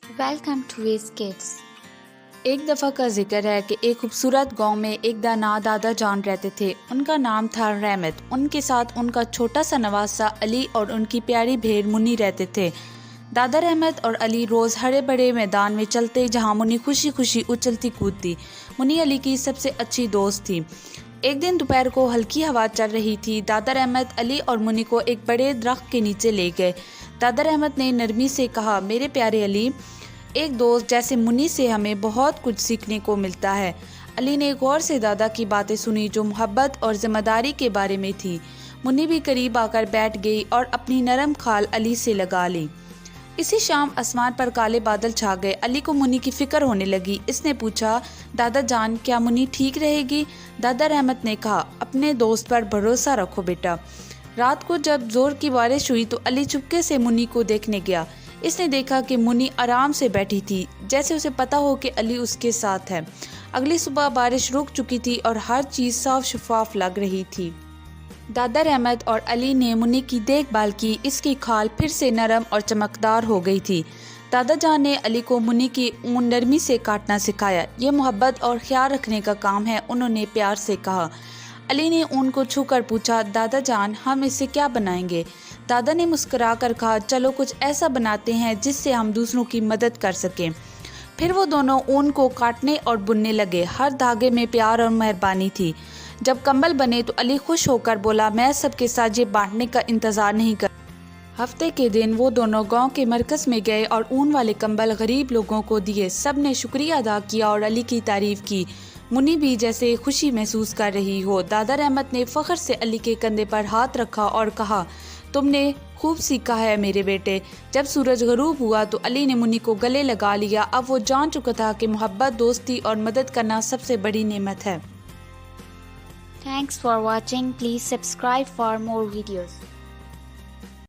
Welcome to Ways Kids. एक दफ़ा का जिक्र है कि एक खूबसूरत गांव में एक दाना दादा जान रहते थे। उनका नाम था रहमत। उनके साथ उनका छोटा सा नवासा अली और उनकी प्यारी भेड़ मुन्नी रहते थे। दादा रहमत और अली रोज़ हरे बड़े मैदान में चलते जहां मुन्नी खुशी खुशी उछलती कूदती। मुन्नी अली की सबसे अच्छी दोस्त थी। एक दिन दोपहर को हल्की हवा चल रही थी। दादा रहमत अली और मुन्नी को एक बड़े दरख्त के नीचे ले गए। दादा रहमत ने नरमी से कहा, मेरे प्यारे अली, एक दोस्त जैसे मुन्नी से हमें बहुत कुछ सीखने को मिलता है। अली ने गौर से दादा की बातें सुनी जो मोहब्बत और जिम्मेदारी के बारे में थी। मुन्नी भी करीब आकर बैठ गई और अपनी नरम खाल अली से लगा ली। इसी शाम आसमान पर काले बादल छा गए। अली को मुन्नी की फिक्र होने लगी। इसने पूछा, दादा जान, क्या मुन्नी ठीक रहेगी? दादा रहमत ने कहा, अपने दोस्त पर भरोसा रखो बेटा। रात को जब जोर की बारिश हुई तो अली चुपके से मुन्नी को देखने गया। इसने देखा कि मुन्नी आराम से बैठी थी, जैसे उसे पता हो कि अली उसके साथ है। अगली सुबह बारिश रुक चुकी थी और हर चीज़ साफ शफाफ लग रही थी। दादा रहमत और अली ने मुन्नी की देखभाल की। इसकी खाल फिर से नरम और चमकदार हो गई थी। दादा जान ने अली को मुन्नी की ऊन नरमी से काटना सिखाया। ये मोहब्बत और ख्याल रखने का काम है, उन्होंने प्यार से कहा। अली ने ऊन को छूकर पूछा, दादा जान, हम इससे क्या बनाएंगे? दादा ने मुस्कुरा कर कहा, चलो कुछ ऐसा बनाते हैं जिससे हम दूसरों की मदद कर सकें। फिर वो दोनों ऊन को काटने और बुनने लगे। हर धागे में प्यार और मेहरबानी थी। जब कंबल बने तो अली खुश होकर बोला, मैं सबके साथ ये बांटने का इंतज़ार नहीं कर। हफ्ते के दिन वो दोनों गांव के मरकज़ में गए और ऊन वाले कंबल गरीब लोगों को दिए। सब ने शुक्रिया अदा किया और अली की तारीफ़ की। मुन्नी भी जैसे खुशी महसूस कर रही हो। दादा रहमत ने फ़ख्र से अली के कंधे पर हाथ रखा और कहा, तुमने खूब सीखा है मेरे बेटे। जब सूरज गरूब हुआ तो अली ने मुन्नी को गले लगा लिया। अब वो जान चुका था कि मोहब्बत, दोस्ती और मदद करना सबसे बड़ी नेमत है। Thanks for watching. Please subscribe for more videos.